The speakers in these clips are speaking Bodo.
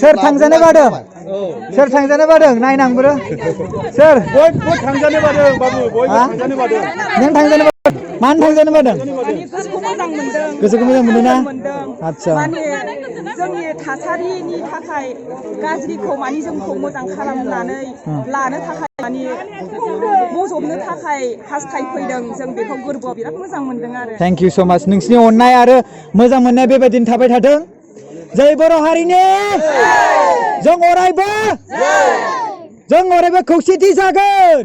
सोर थांजानो बादों सोर थांजानो बादों नायनांबो सोर बयबो थांजानो बादों बाबु बयबो थांजानो बादों नों थांजानो मानो थांजानो बादों गोसोखौ मोजां मोनदों ना आदसा माने जोंनि थासारिनि थाखाय गाज्रिखौ माने जोंखौ मोजां खालामनानै लानो थाखाय माने बजबनो थाखाय हास्थायफैदों जों बेखौ गोरबोआव बिराद मोजां मोनदों आरो थेंक इउ स माच नोंसिनि अननाय आरो मोजां मोननाय बेबायदिनो थाबाय थाथों जय बर' हारिनि जों अरायबो खौसेथि जागोन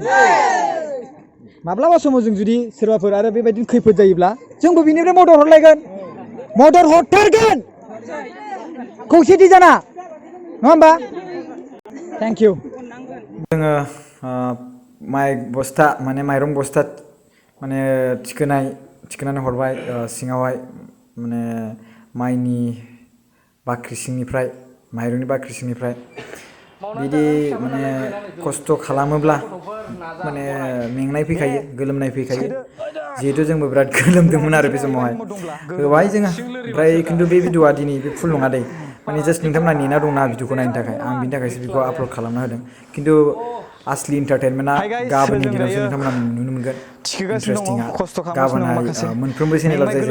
माब्लाबा समाव जों जुदि सोरबाफोर आरो बेबायदिनो खैफोद जायोब्ला जोंबो बिनिफ्राय मदद हरलायगोन मदद हरथारगोन खौसेथि जाना नङा होमबा थेंक इउ जोङो माइ बस्था माने माइरं बस्था माने थिखोनानै हरबाय सिङावहाय माने माइनि बाख्रि सिंनिफ्राय माइरंनि बाख्रि सिंनिफ्राय बिदि माने खस्थ' खालामोब्ला माने मेंनाय फैखायो गोलोमनाय फैखायो जिहेथु जोंबो बिराद गोलोमदोंमोन आरो बे समावहाय होबाय जोङो ओमफ्राय खिन्थु बे भिडिअ'आ दिनै बे फुल नङा दै माने जास्ट नोंथांमोना नेना दंना भिडिअ'खौ नायनो थाखाय आं बिनि थाखायसो बेखौ आपल'ड खालामना होदों खिन्थु असलि इन्टारटेनमेन्टआ गाबोननि दिनावसो नोंथांमोना नुनो मोनगोन इन्टारेस्टिंआ गाबोनहाय मोनफ्रोमबो चेनेलाव जाय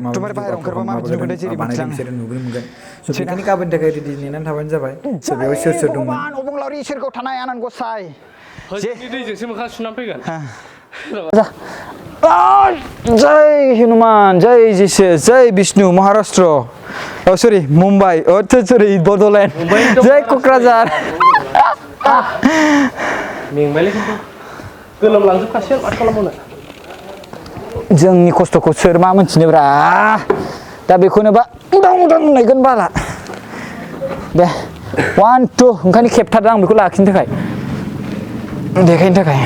माबादों बानायदों बिसोरो नुनो मोनगोन स' बेखायनो गाबोननि थाखाय रेडि नेनानै थाबानो जाबाय स' बेयाव सोर दंमोन अबंलावरि इसोरखौ थानाय आनान गसाय दैजोंसो मोखां सुनानै फैगोन जय हनुमान जय जिसु जय विष्णु महाराष्ट्र सरि मुम्बाइ सरि बड'लेण्ड जय क'क्राझार मेंबायलै खिन्थु गोलोमलांजोबखासिगोन माथो खालामबावनो जोंनि खस्थ'खौ सोर मा मोनथिनोब्रा दा बेखौनो बा उदां होननायगोन बाला दे 1 2 ओंखायनो खेबथारदों आं बेखौ लाखिनो थाखाय देखायनो थाखाय